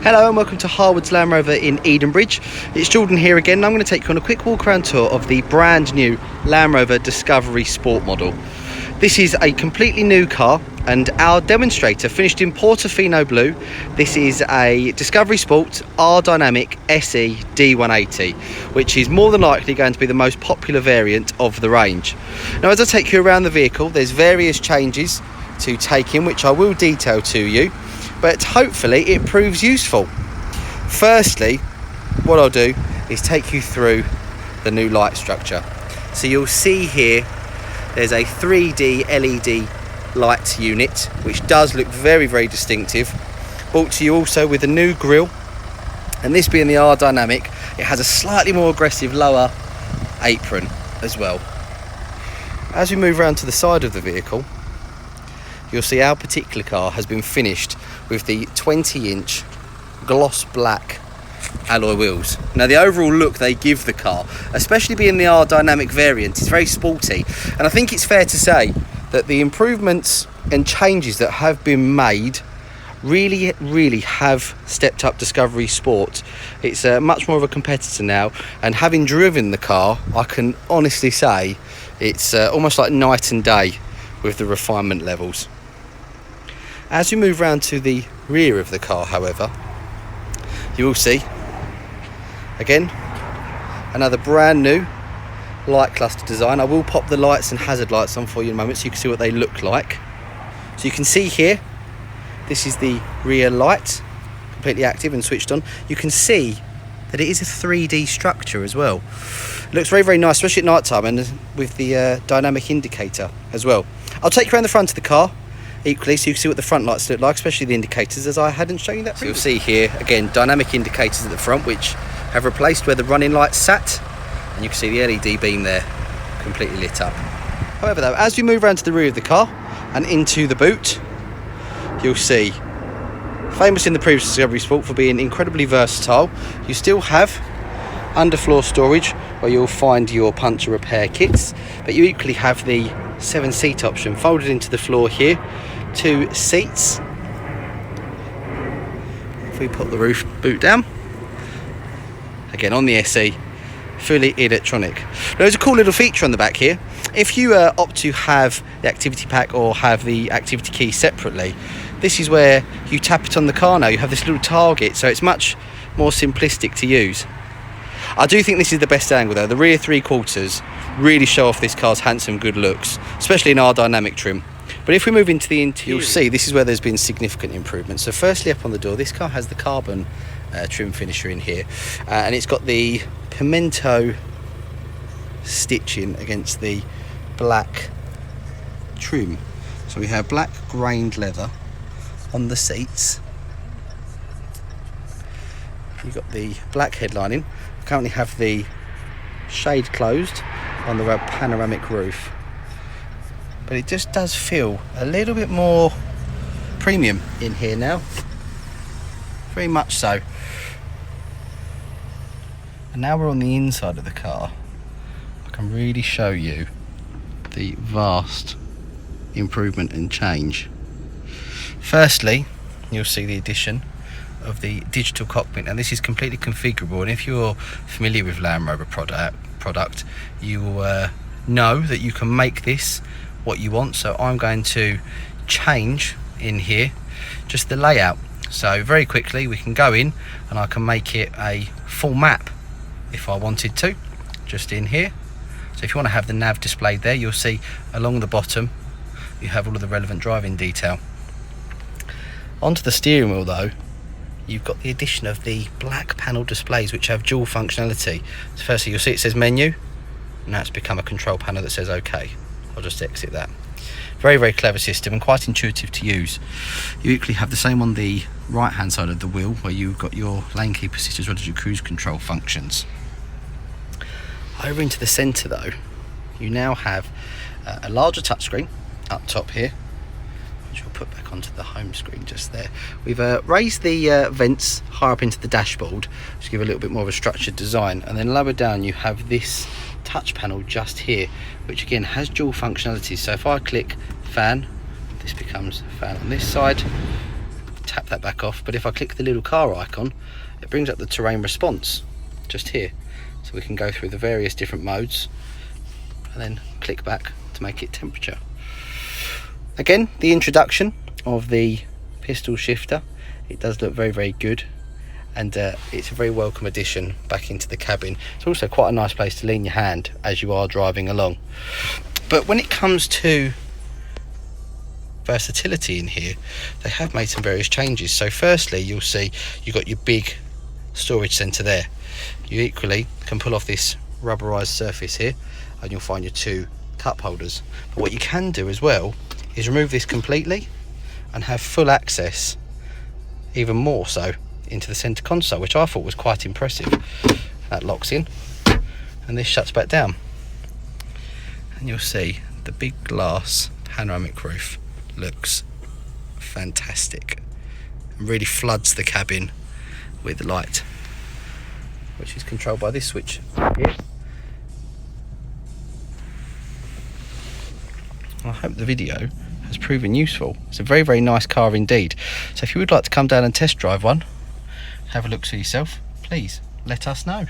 Hello and welcome to Harwood's Land Rover in Edenbridge. It's Jordan here again, and I'm going to take you on a quick walk around tour of the brand new Land Rover Discovery Sport model. This is a completely new car, and our demonstrator finished in Portofino blue. This is a Discovery Sport R Dynamic SE D180, which is more than likely going to be the most popular variant of the range. Now, as I take you around the vehicle, there's various changes to take in, which I will detail to you, but hopefully it proves useful. Firstly, what I'll do is take you through the new light structure. So you'll see here there's a 3D LED light unit, which does look very, very distinctive. Brought to you also with a new grille, and this being the R Dynamic, it has a slightly more aggressive lower apron as well. As we move around to the side of the vehicle, you'll see our particular car has been finished with the 20-inch gloss black alloy wheels. Now, the overall look they give the car, especially being the R Dynamic variant, is very sporty, and I think it's fair to say that the improvements and changes that have been made really have stepped up Discovery Sport. It's much more of a competitor now, and having driven the car, I can honestly say it's almost like night and day with the refinement levels. As we move round to the rear of the car, however, you will see, again, another brand new light cluster design. I will pop the lights and hazard lights on for you in a moment so you can see what they look like. So you can see here, this is the rear light, completely active and switched on. You can see that it is a 3D structure as well. It looks very, very nice, especially at night time, and with the dynamic indicator as well. I'll take you around the front of the car equally so you can see what the front lights look like, especially the indicators, as I hadn't shown you that previously. So you'll see here, again, dynamic indicators at the front, which have replaced where the running lights sat, and you can see the LED beam there completely lit up. However though, as we move around to the rear of the car and into the boot, you'll see, famous in the previous Discovery Sport for being incredibly versatile, you still have underfloor storage where you'll find your puncture repair kits, but you equally have the 7-seat option folded into the floor here. 2 seats. If we put the roof boot down, again on the SE, fully electronic. There's a cool little feature on the back here. If you opt to have the activity pack or have the activity key separately, this is where you tap it on the car now. You have this little target, so it's much more simplistic to use. I do think this is the best angle though. The rear 3/4 really show off this car's handsome good looks, especially in our dynamic trim. But if we move into the interior, you'll see this is where there's been significant improvement. So firstly, up on the door, this car has the carbon trim finisher in here, and it's got the pimento stitching against the black trim. So we have black grained leather on the seats. You've got the black headlining. We currently have the shade closed on the panoramic roof, but it just does feel a little bit more premium in here now, very much so. And now we're on the inside of the car, I can really show you the vast improvement and change. Firstly, you'll see the addition of the digital cockpit, and this is completely configurable, and if you're familiar with Land Rover product, you will know that you can make this what you want. So I'm going to change in here just the layout, so very quickly we can go in and I can make it a full map if I wanted to, just in here. So if you want to have the nav displayed there, you'll see along the bottom you have all of the relevant driving detail. Onto the steering wheel though, you've got the addition of the black panel displays which have dual functionality. So firstly, you'll see it says menu, and now it's become a control panel that says OK. I'll just exit that. Very, very clever system and quite intuitive to use. You equally have the same on the right hand side of the wheel, where you've got your lane keep assist as well as your cruise control functions. Over into the centre though, you now have a larger touchscreen up top here, which we'll put back onto the home screen just there. We've raised the vents higher up into the dashboard to give a little bit more of a structured design, and then lower down you have this touch panel just here, which again has dual functionality. So if I click fan, this becomes fan on this side. tap that back off. But if I click the little car icon, it brings up the terrain response just here, so we can go through the various different modes and then click back to make it temperature. Again, the introduction of the pistol shifter, it does look very, very good, and it's a very welcome addition back into the cabin. It's also quite a nice place to lean your hand as you are driving along. But when it comes to versatility in here, they have made some various changes. So firstly, you'll see you've got your big storage center there. You equally can pull off this rubberized surface here and you'll find your 2 cup holders. But what you can do as well is remove this completely and have full access, even more so, into the center console, which I thought was quite impressive. That locks in and this shuts back down, and you'll see the big glass panoramic roof looks fantastic and really floods the cabin with light, which is controlled by this switch here. I hope the video has proven useful. It's a very, very nice car indeed. So if you would like to come down and test drive one, have a look for yourself, please let us know.